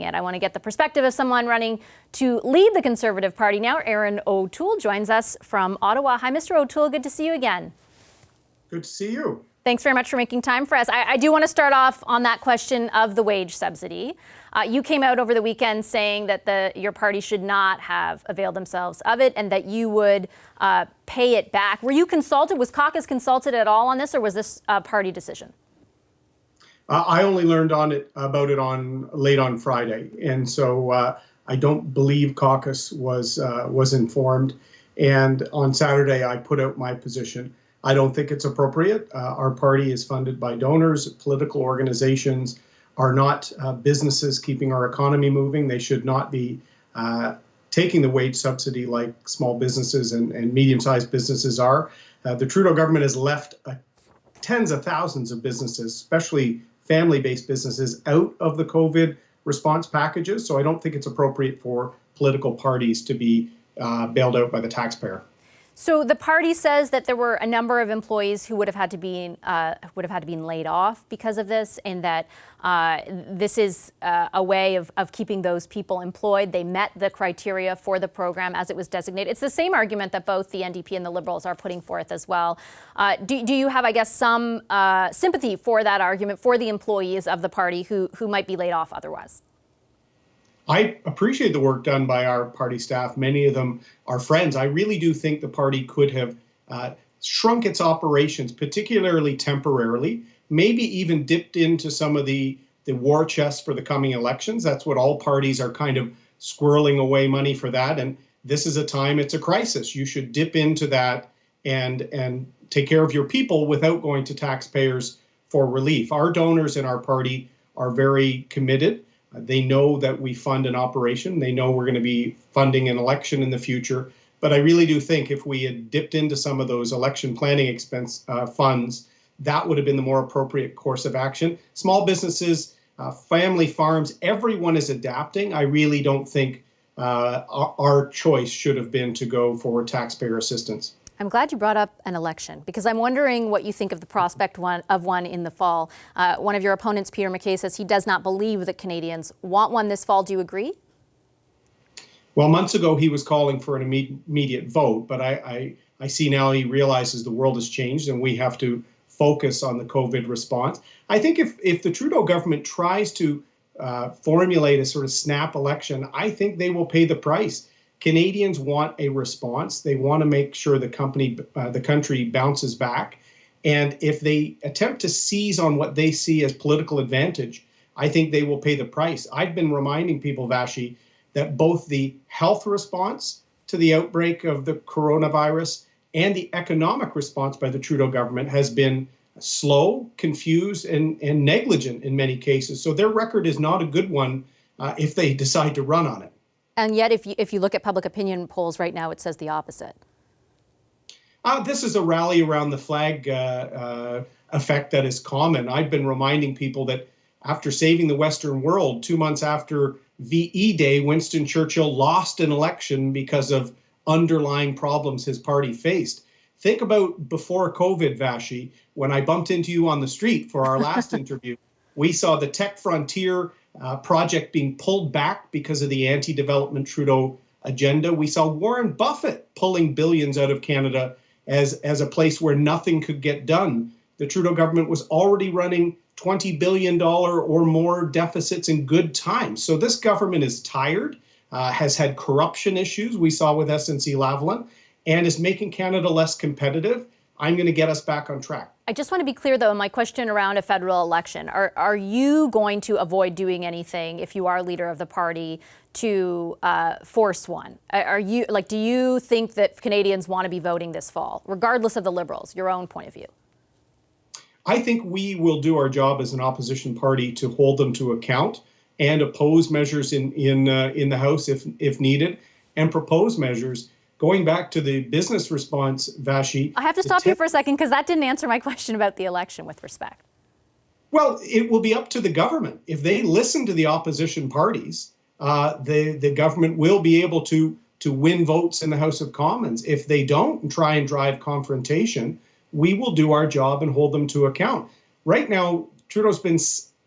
it. I want to get the perspective of someone running to lead the Conservative Party now. Erin O'Toole joins us from Ottawa. Hi, Mr. O'Toole. Good to see you again. Good to see you. Thanks very much for making time for us. I do want to start off on that question of the wage subsidy. You came out over the weekend saying that your party should not have availed themselves of it and that you would pay it back. Were you consulted? Was caucus consulted at all on this, or was this a party decision? I only learned about it late on Friday, and so I don't believe caucus was informed. And on Saturday, I put out my position. I don't think it's appropriate. Our party is funded by donors. Political organizations are not businesses keeping our economy moving. They should not be taking the wage subsidy like small businesses and medium-sized businesses are. The Trudeau government has left tens of thousands of businesses, especially family-based businesses, out of the COVID response packages. So I don't think it's appropriate for political parties to be bailed out by the taxpayer. So the party says that there were a number of employees who would have had to be laid off because of this, and that this is a way of keeping those people employed. They met the criteria for the program as it was designated. It's the same argument that both the NDP and the Liberals are putting forth as well. Do you have, I guess, some sympathy for that argument for the employees of the party who might be laid off otherwise? I appreciate the work done by our party staff. Many of them are friends. I really do think the party could have shrunk its operations, particularly temporarily, maybe even dipped into some of the war chest for the coming elections. That's what all parties are kind of squirreling away money for that. And this is a time, it's a crisis. You should dip into that and take care of your people without going to taxpayers for relief. Our donors in our party are very committed. They know that we fund an operation. They know we're going to be funding an election in the future. But I really do think if we had dipped into some of those election planning expense funds, that would have been the more appropriate course of action. Small businesses, family farms, everyone is adapting. I really don't think our choice should have been to go for taxpayer assistance. I'm glad you brought up an election, because I'm wondering what you think of the prospect of one in the fall. One of your opponents, Peter MacKay, says he does not believe that Canadians want one this fall. Do you agree? Well, months ago, he was calling for an immediate vote, but I see now he realizes the world has changed and we have to focus on the COVID response. I think if the Trudeau government tries to formulate a sort of snap election, I think they will pay the price. Canadians want a response. They want to make sure the country bounces back. And if they attempt to seize on what they see as political advantage, I think they will pay the price. I've been reminding people, Vashi, that both the health response to the outbreak of the coronavirus and the economic response by the Trudeau government has been slow, confused, and negligent in many cases. So their record is not a good one if they decide to run on it. And yet, if you look at public opinion polls right now, it says the opposite. This is a rally around the flag effect that is common. I've been reminding people that after saving the Western world, 2 months after VE Day, Winston Churchill lost an election because of underlying problems his party faced. Think about before COVID, Vashi, when I bumped into you on the street for our last interview. We saw the Tech Frontier project being pulled back because of the anti-development Trudeau agenda. We saw Warren Buffett pulling billions out of Canada as a place where nothing could get done. The Trudeau government was already running $20 billion or more deficits in good times. So this government is tired, has had corruption issues we saw with SNC-Lavalin, and is making Canada less competitive. I'm going to get us back on track. I just want to be clear, though, in my question around a federal election. Are you going to avoid doing anything, if you are leader of the party, to force one? Do you think that Canadians want to be voting this fall, regardless of the Liberals, your own point of view? I think we will do our job as an opposition party to hold them to account and oppose measures in the House if needed, and propose measures. Going back to the business response, Vashi. I have to stop you for a second, because that didn't answer my question about the election, with respect. Well, it will be up to the government. If they listen to the opposition parties, the government will be able to win votes in the House of Commons. If they don't and try and drive confrontation, we will do our job and hold them to account. Right now, Trudeau's been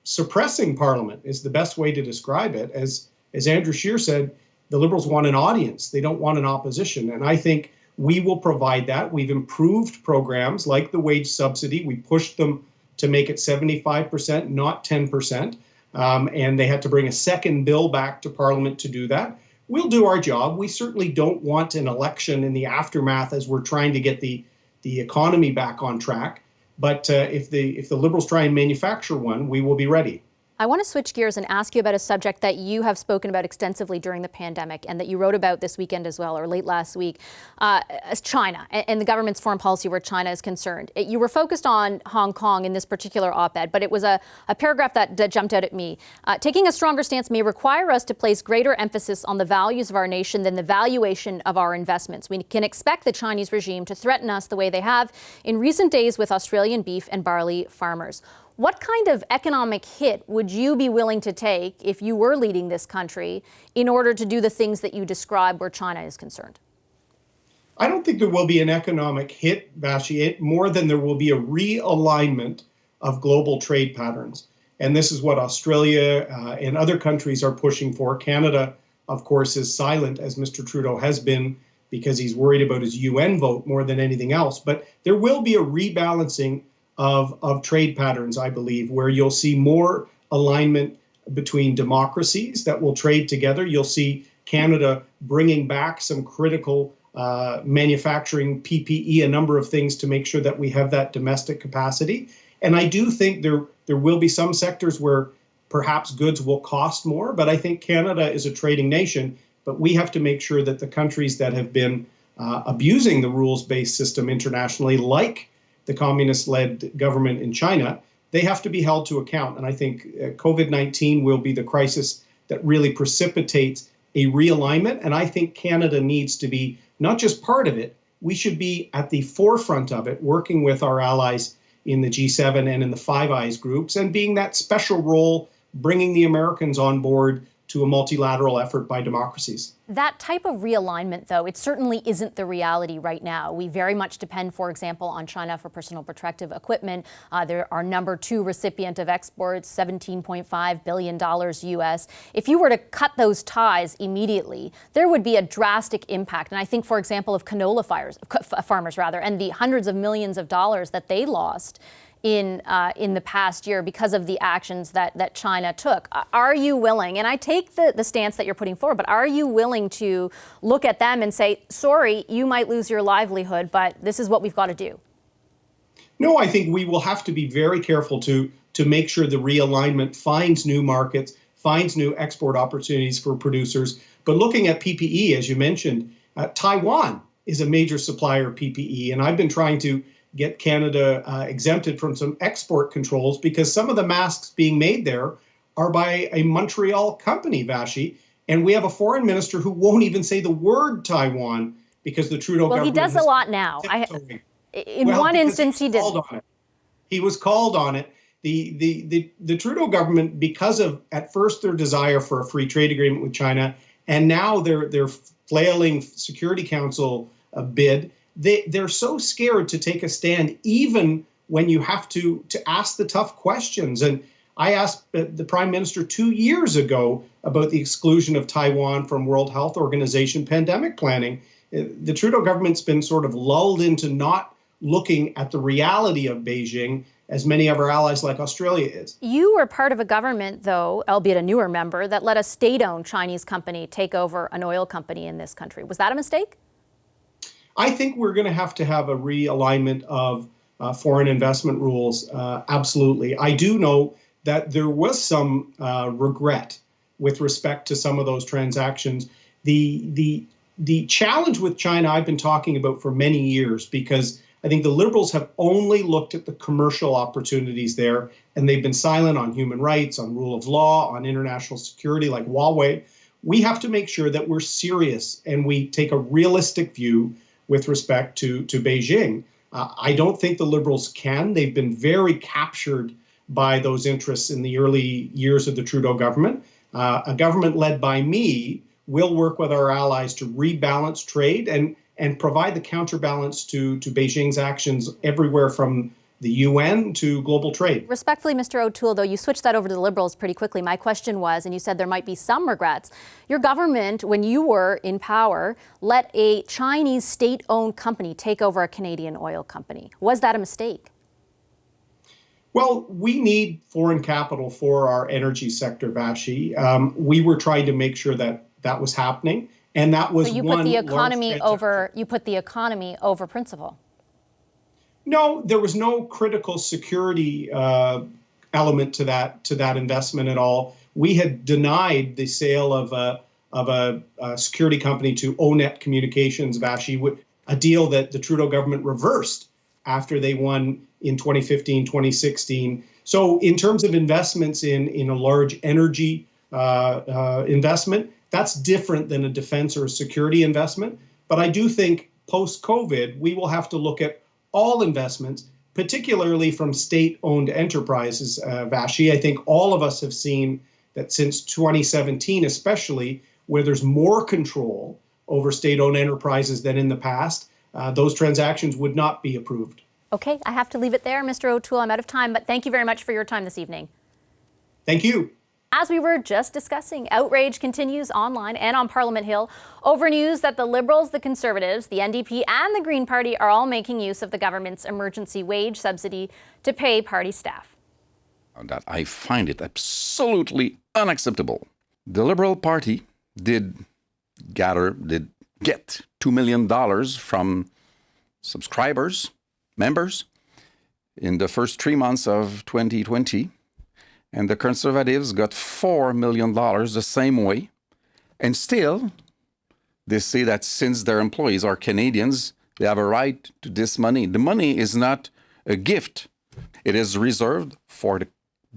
suppressing Parliament is the best way to describe it. As Andrew Scheer said, the Liberals want an audience. They don't want an opposition. And I think we will provide that. We've improved programs like the wage subsidy. We pushed them to make it 75%, not 10%. And they had to bring a second bill back to Parliament to do that. We'll do our job. We certainly don't want an election in the aftermath as we're trying to get the economy back on track. But if the Liberals try and manufacture one, we will be ready. I want to switch gears and ask you about a subject that you have spoken about extensively during the pandemic and that you wrote about this weekend as well, or late last week, China and the government's foreign policy where China is concerned. You were focused on Hong Kong in this particular op-ed, but it was a paragraph that jumped out at me. Taking a stronger stance may require us to place greater emphasis on the values of our nation than the valuation of our investments. We can expect the Chinese regime to threaten us the way they have in recent days with Australian beef and barley farmers. What kind of economic hit would you be willing to take if you were leading this country in order to do the things that you describe where China is concerned? I don't think there will be an economic hit, Vashi, more than there will be a realignment of global trade patterns. And this is what Australia and other countries are pushing for. Canada, of course, is silent, as Mr. Trudeau has been, because he's worried about his UN vote more than anything else. But there will be a rebalancing of trade patterns, I believe, where you'll see more alignment between democracies that will trade together. You'll see Canada bringing back some critical manufacturing, PPE, a number of things to make sure that we have that domestic capacity. And I do think there will be some sectors where perhaps goods will cost more, but I think Canada is a trading nation, but we have to make sure that the countries that have been abusing the rules-based system internationally, like the communist-led government in China, they have to be held to account. And I think COVID-19 will be the crisis that really precipitates a realignment. And I think Canada needs to be not just part of it, we should be at the forefront of it, working with our allies in the G7 and in the Five Eyes groups, and being that special role, bringing the Americans on board to a multilateral effort by democracies. That type of realignment, though, it certainly isn't the reality right now. We very much depend, for example, on China for personal protective equipment. They're our number 2 recipient of exports, $17.5 billion US. If you were to cut those ties immediately, there would be a drastic impact. And I think, for example, of canola farmers, and the hundreds of millions of dollars that they lost in the past year because of the actions that China took. Are you willing, and I take the stance that you're putting forward, but are you willing to look at them and say, sorry, you might lose your livelihood, but this is what we've got to do? No, I think we will have to be very careful to make sure the realignment finds new markets, finds new export opportunities for producers. But looking at PPE, as you mentioned, Taiwan is a major supplier of PPE, and I've been trying to get Canada exempted from some export controls because some of the masks being made there are by a Montreal company, Vashi. And we have a foreign minister who won't even say the word Taiwan because the Trudeau government... Well, he does a lot now. In one instance, he did. He was called on it. The Trudeau government, because of, at first, their desire for a free trade agreement with China, and now their flailing Security Council bid, they're so scared to take a stand, even when you have to ask the tough questions. And I asked the Prime Minister 2 years ago about the exclusion of Taiwan from World Health Organization pandemic planning. The Trudeau government's been sort of lulled into not looking at the reality of Beijing, as many of our allies like Australia is. You were part of a government, though, albeit a newer member, that let a state-owned Chinese company take over an oil company in this country. Was that a mistake? I think we're going to have a realignment of foreign investment rules. Absolutely. I do know that there was some regret with respect to some of those transactions. The challenge with China I've been talking about for many years, because I think the Liberals have only looked at the commercial opportunities there, and they've been silent on human rights, on rule of law, on international security like Huawei. We have to make sure that we're serious and we take a realistic view with respect to Beijing. I don't think the Liberals can. They've been very captured by those interests in the early years of the Trudeau government. A government led by me will work with our allies to rebalance trade and provide the counterbalance to Beijing's actions everywhere from the UN to global trade. Respectfully, Mr. O'Toole, though, you switched that over to the Liberals pretty quickly. My question was, and you said there might be some regrets, your government, when you were in power, let a Chinese state-owned company take over a Canadian oil company. Was that a mistake? Well, we need foreign capital for our energy sector, Vashi. We were trying to make sure that that was happening, and that was so you one put the economy large over. You put the economy over principle. No, there was no critical security element to that investment at all. We had denied the sale of a security company to ONET Communications, Vashi, a deal that the Trudeau government reversed after they won in 2015, 2016. So in terms of investments in a large energy investment, that's different than a defense or a security investment. But I do think post-COVID, we will have to look at all investments, particularly from state-owned enterprises, Vashi. I think all of us have seen that since 2017, especially, where there's more control over state-owned enterprises than in the past, those transactions would not be approved. Okay, I have to leave it there, Mr. O'Toole. I'm out of time, but thank you very much for your time this evening. Thank you. As we were just discussing, outrage continues online and on Parliament Hill over news that the Liberals, the Conservatives, the NDP and the Green Party are all making use of the government's emergency wage subsidy to pay party staff. That I find it absolutely unacceptable. The Liberal Party did get $2 million from subscribers, members, in the first 3 months of 2020. And the Conservatives got $4 million the same way. And still, they say that since their employees are Canadians, they have a right to this money. The money is not a gift. It is reserved for the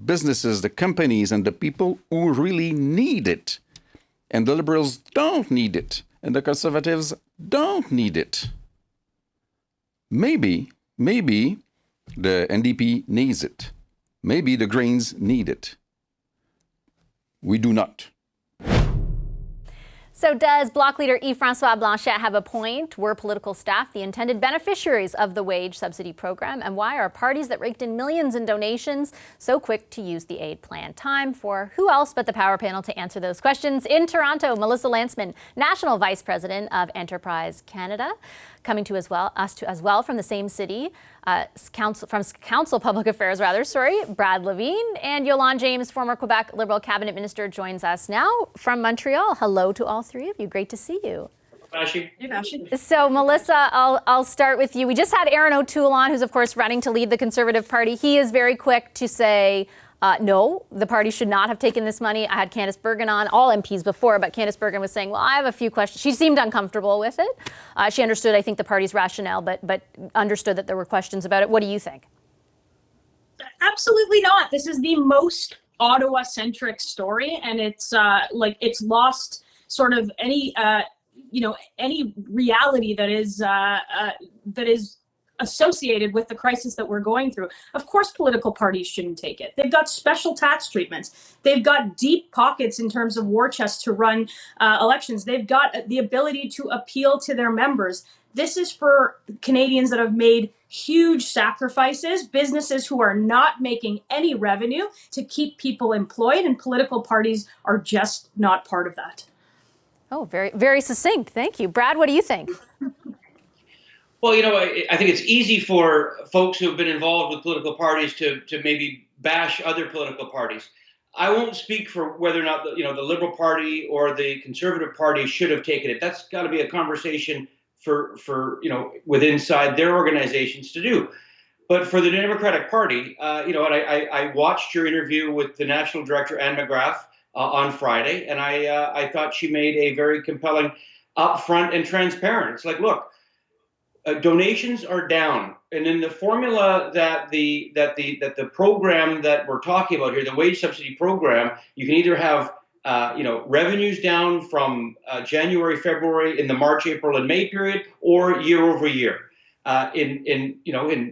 businesses, the companies, and the people who really need it. And the Liberals don't need it. And the Conservatives don't need it. Maybe the NDP needs it. Maybe the Greens need it. We do not. So does Bloc leader Yves-François Blanchet have a point? Were political staff the intended beneficiaries of the wage subsidy program? And why are parties that raked in millions in donations so quick to use the aid plan? Time for who else but the Power Panel to answer those questions. In Toronto, Melissa Lantsman, National Vice President of Enterprise Canada, coming to us as well from the same city, Council Public Affairs, Brad Levine, and Yolande James, former Quebec Liberal Cabinet Minister, joins us now from Montreal. Hello to all three of you. Great to see you. So, Melissa, I'll start with you. We just had Erin O'Toole on, who's, of course, running to lead the Conservative Party. He is very quick to say, no, the party should not have taken this money. I had Candice Bergen on, all MPs before, but Candice Bergen was saying, well, I have a few questions. She seemed uncomfortable with it. She understood, I think, the party's rationale, but understood that there were questions about it. What do you think? Absolutely not. This is the most Ottawa-centric story, and it's it's lost sort of any any reality that is associated with the crisis that we're going through. Of course, political parties shouldn't take it. They've got special tax treatments. They've got deep pockets in terms of war chests to run elections. They've got the ability to appeal to their members. This is for Canadians that have made huge sacrifices, businesses who are not making any revenue to keep people employed, and political parties are just not part of that. Oh, very, very succinct. Thank you. Brad, what do you think? Well, I think it's easy for folks who have been involved with political parties to maybe bash other political parties. I won't speak for whether or not the Liberal Party or the Conservative Party should have taken it. That's got to be a conversation for with inside their organizations to do. But for the Democratic Party, and I watched your interview with the National Director, Anne McGrath, on Friday, and I thought she made a very compelling, upfront and transparent. It's like, look, donations are down, and in the formula that the program that we're talking about here, the wage subsidy program, you can either have revenues down from January, February in the March, April, and May period, or year over year. In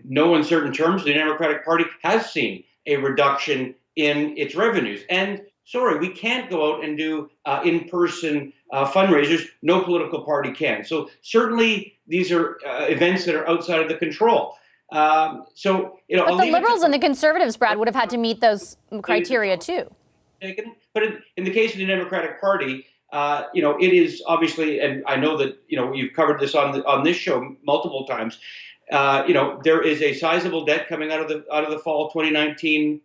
no uncertain terms, the Democratic Party has seen a reduction in its revenues. And sorry, we can't go out and do in-person fundraisers. No political party can. So certainly these are events that are outside of the control. So, But the Liberals and the Conservatives, Brad, would have had to meet those criteria too. But in the case of the Democratic Party, it is obviously, and I know that you've covered this on this show multiple times. There is a sizable debt coming out of the fall 2019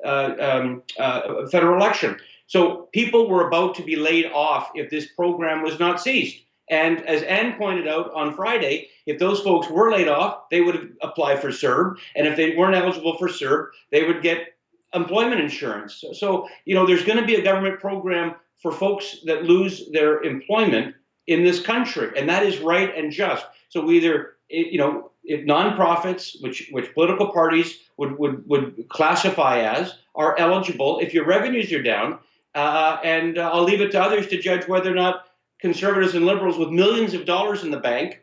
federal election. So people were about to be laid off if this program was not ceased. And as Ann pointed out on Friday, if those folks were laid off, they would apply for CERB. And if they weren't eligible for CERB, they would get employment insurance. So there's going to be a government program for folks that lose their employment in this country. And that is right and just. So if nonprofits, which political parties would classify as, are eligible, if your revenues are down, and I'll leave it to others to judge whether or not Conservatives and Liberals with millions of dollars in the bank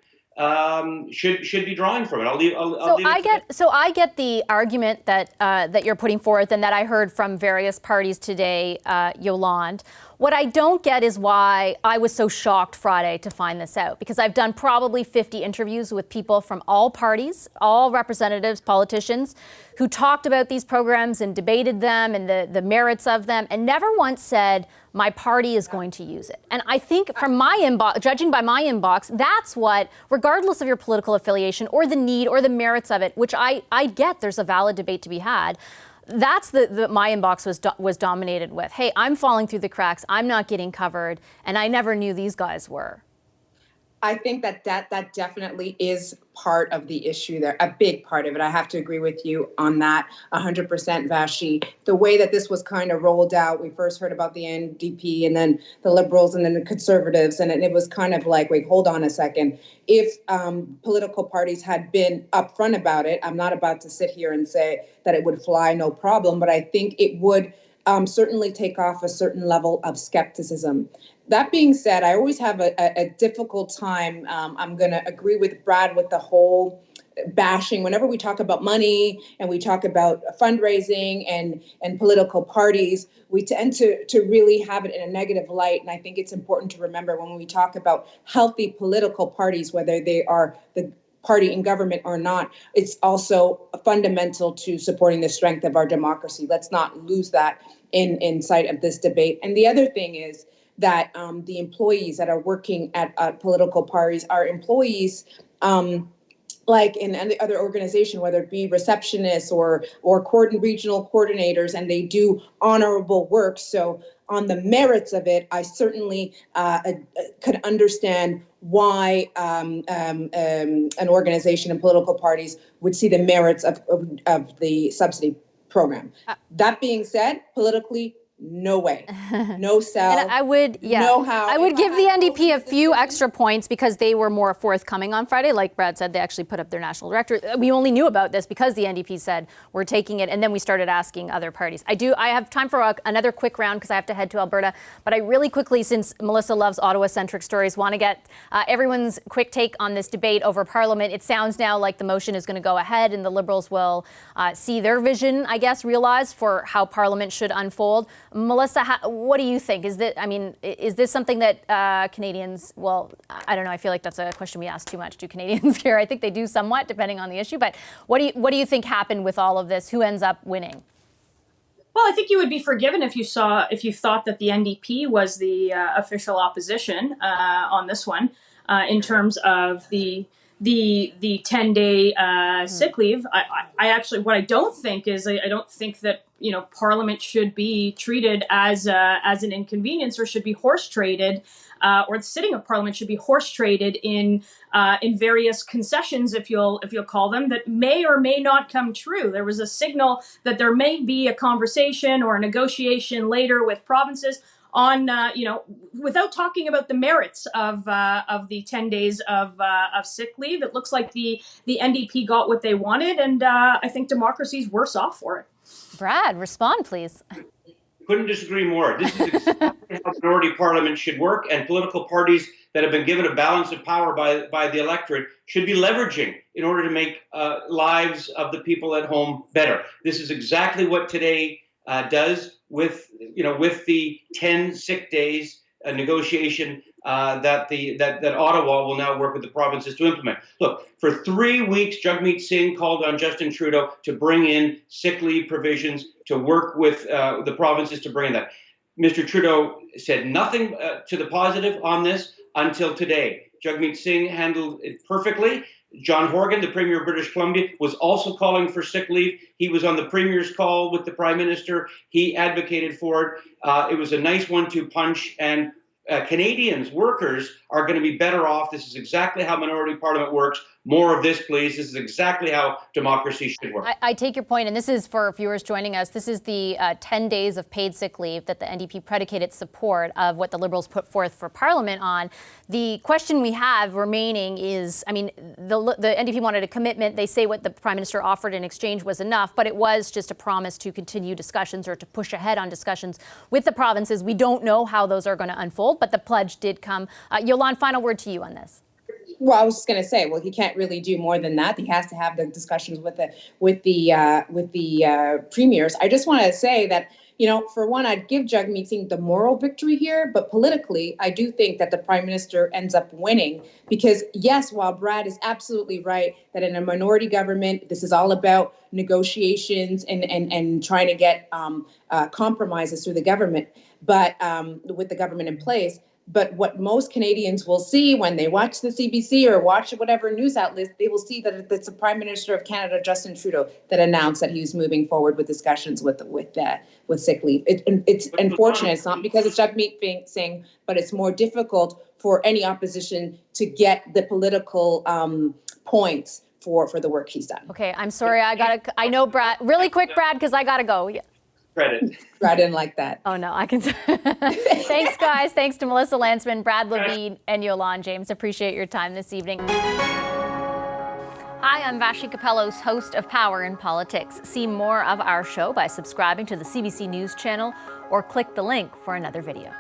should be drawing from it. I get the argument that you're putting forth and that I heard from various parties today, Yolande. What I don't get is why I was so shocked Friday to find this out, because I've done probably 50 interviews with people from all parties, all representatives, politicians, who talked about these programs and debated them and the merits of them, and never once said, my party is going to use it. And I think from my inbox, judging by my inbox, that's what, regardless of your political affiliation or the need or the merits of it, which I get there's a valid debate to be had, that's my inbox was dominated with, hey, I'm falling through the cracks, I'm not getting covered, and I never knew these guys were. I think that definitely is part of the issue there, a big part of it. I have to agree with you on that 100%, Vashi. The way that this was kind of rolled out, we first heard about the NDP and then the Liberals and then the Conservatives, and it was kind of like, wait, hold on a second. If political parties had been upfront about it, I'm not about to sit here and say that it would fly, no problem, but I think it would certainly take off a certain level of skepticism. That being said, I always have a difficult time. I'm going to agree with Brad with the whole bashing. Whenever we talk about money and we talk about fundraising and political parties, we tend to really have it in a negative light. And I think it's important to remember when we talk about healthy political parties, whether they are the party in government or not, it's also fundamental to supporting the strength of our democracy. Let's not lose that in sight of this debate. And the other thing is that the employees that are working at political parties are employees like in any other organization, whether it be receptionists or regional coordinators, and they do honorable work. So on the merits of it, I certainly could understand why an organization and political parties would see the merits of the subsidy program. That being said, politically, no way, no sell. And I would give the NDP a few extra points because they were more forthcoming on Friday. Like Brad said, they actually put up their national director. We only knew about this because the NDP said we're taking it, and then we started asking other parties. I have time for another quick round because I have to head to Alberta. But I really quickly, since Melissa loves Ottawa-centric stories, want to get everyone's quick take on this debate over Parliament. It sounds now like the motion is going to go ahead, and the Liberals will see their vision, I guess, realized for how Parliament should unfold. Melissa, what do you think? Is this something that Canadians, well, I don't know, I feel like that's a question we ask too much. Do Canadians care? I think they do somewhat, depending on the issue. But what do you think happened with all of this? Who ends up winning? Well, I think you would be forgiven if you thought that the NDP was the official opposition on this one in terms of the 10-day sick leave. I actually, what I don't think is, I don't think that Parliament should be treated as an inconvenience or should be horse traded, or the sitting of Parliament should be horse traded in various concessions, if you'll call them, that may or may not come true. There was a signal that there may be a conversation or a negotiation later with provinces on, without talking about the merits of the 10 days of sick leave. It looks like the NDP got what they wanted, and I think democracy's worse off for it. Brad, respond, please. Couldn't disagree more. This is exactly how minority parliament should work, and political parties that have been given a balance of power by the electorate should be leveraging in order to make lives of the people at home better. This is exactly what today does with the 10 sick days a negotiation that Ottawa will now work with the provinces to implement. Look, for 3 weeks, Jagmeet Singh called on Justin Trudeau to bring in sick leave provisions, to work with the provinces to bring in that. Mr. Trudeau said nothing to the positive on this until today. Jagmeet Singh handled it perfectly. John Horgan, the Premier of British Columbia, was also calling for sick leave. He was on the Premier's call with the Prime Minister. He advocated for it. It was a nice 1-2 punch, and Canadians, workers, are going to be better off. This is exactly how minority parliament works. More of this, please. This is exactly how democracy should work. I take your point, and this is for viewers joining us. This is the 10 days of paid sick leave that the NDP predicated support of what the Liberals put forth for Parliament on. The question we have remaining is, I mean, the NDP wanted a commitment. They say what the Prime Minister offered in exchange was enough, but it was just a promise to continue discussions or to push ahead on discussions with the provinces. We don't know how those are going to unfold, but the pledge did come. Yolande, final word to you on this. Well, I was just going to say, well, he can't really do more than that. He has to have the discussions with the premiers. I just want to say that, you know, for one, I'd give Jagmeet Singh the moral victory here, but politically, I do think that the Prime Minister ends up winning because, yes, while Brad is absolutely right that in a minority government, this is all about negotiations and trying to get compromises through the government, but with the government in place. But what most Canadians will see when they watch the CBC or watch whatever news outlet, they will see that it's the Prime Minister of Canada, Justin Trudeau, that announced that he was moving forward with discussions with sick leave. It's unfortunate. It's not because it's Jagmeet Singh, but it's more difficult for any opposition to get the political points for the work he's done. Okay, I'm sorry. I know, Brad. Really quick, Brad, because I got to go. Yeah. Credit. I didn't like that. Oh, no, I can. Thanks, guys. Thanks to Melissa Landsman, Brad Levine, and Yolande James. Appreciate your time this evening. Hi, I'm Vashi Capellos, host of Power in Politics. See more of our show by subscribing to the CBC News channel or click the link for another video.